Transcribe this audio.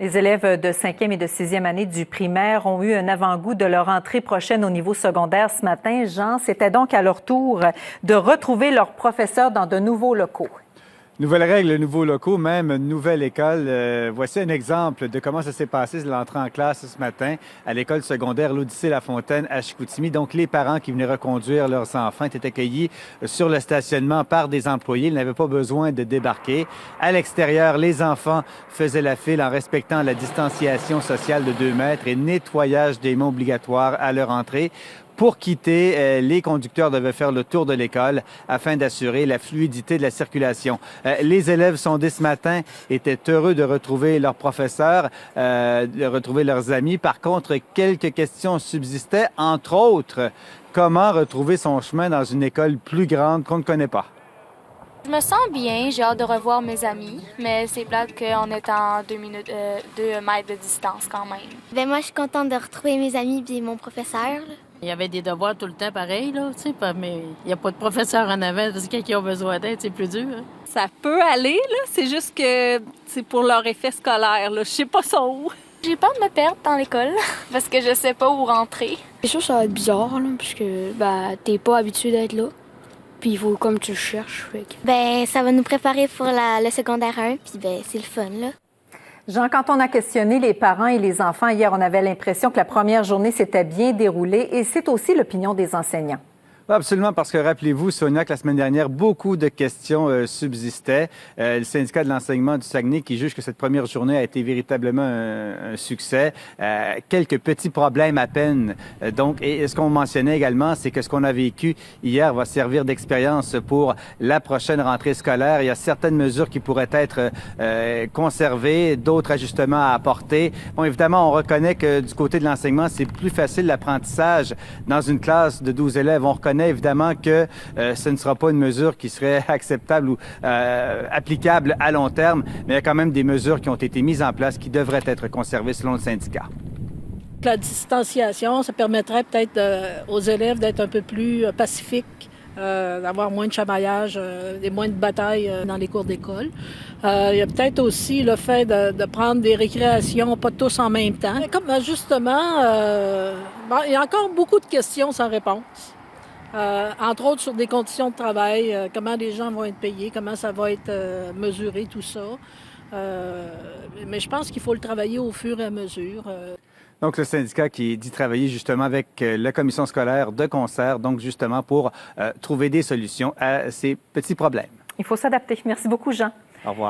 Les élèves de 5e et de 6e année du primaire ont eu un avant-goût de leur entrée prochaine au niveau secondaire ce matin. Jean, c'était donc à leur tour de retrouver leurs professeurs dans de nouveaux locaux. Nouvelles règles, nouveaux locaux, même nouvelle école. Voici un exemple de comment ça s'est passé l'entrée en classe ce matin à l'école secondaire l'Odyssée-Lafontaine à Chicoutimi. Donc, les parents qui venaient reconduire leurs enfants étaient accueillis sur le stationnement par des employés. Ils n'avaient pas besoin de débarquer. À l'extérieur, les enfants faisaient la file en respectant la distanciation sociale de 2 mètres et nettoyage des mains obligatoire à leur entrée. Pour quitter, les conducteurs devaient faire le tour de l'école afin d'assurer la fluidité de la circulation. Les élèves sondés ce matin étaient heureux de retrouver leurs professeurs, de retrouver leurs amis. Par contre, quelques questions subsistaient, entre autres, comment retrouver son chemin dans une école plus grande qu'on ne connaît pas? Je me sens bien, j'ai hâte de revoir mes amis, mais c'est plate qu'on est en 2 mètres de distance quand même. Moi, je suis contente de retrouver mes amis et mon professeur. Là. Il y avait des devoirs tout le temps pareil, là, tu sais, mais il n'y a pas de professeur en avant, parce que quand ils ont besoin d'aide, c'est plus dur. Hein. Ça peut aller, là, c'est juste que c'est pour leur effet scolaire, là. Je sais pas son où. J'ai peur de me perdre dans l'école, parce que je sais pas où rentrer. C'est sûr que ça va être bizarre, là, puisque t'es pas habitué d'être là. Puis il faut comme tu le cherches. Fait que... ça va nous préparer pour le secondaire 1, puis c'est le fun, là. Jean, quand on a questionné les parents et les enfants hier, on avait l'impression que la première journée s'était bien déroulée et c'est aussi l'opinion des enseignants. Absolument, parce que rappelez-vous, Sonia, que la semaine dernière, beaucoup de questions subsistaient. Le syndicat de l'enseignement du Saguenay qui juge que cette première journée a été véritablement un succès. Quelques petits problèmes à peine. Et ce qu'on mentionnait également, c'est que ce qu'on a vécu hier va servir d'expérience pour la prochaine rentrée scolaire. Il y a certaines mesures qui pourraient être conservées, d'autres ajustements à apporter. Bon, évidemment, on reconnaît que du côté de l'enseignement, c'est plus facile l'apprentissage dans une classe de 12 élèves. On reconnaît évidemment que ce ne sera pas une mesure qui serait acceptable ou applicable à long terme, mais il y a quand même des mesures qui ont été mises en place qui devraient être conservées selon le syndicat. La distanciation, ça permettrait peut-être aux élèves d'être un peu plus pacifiques, d'avoir moins de chamaillage et moins de batailles dans les cours d'école. Il y a peut-être aussi le fait de prendre des récréations, pas tous en même temps. Comme justement, il y a encore beaucoup de questions sans réponse. Entre autres sur des conditions de travail, comment les gens vont être payés, comment ça va être mesuré, tout ça. Mais je pense qu'il faut le travailler au fur et à mesure. Donc, le syndicat qui dit travailler justement avec la commission scolaire de concert, donc justement pour trouver des solutions à ces petits problèmes. Il faut s'adapter. Merci beaucoup, Jean. Au revoir.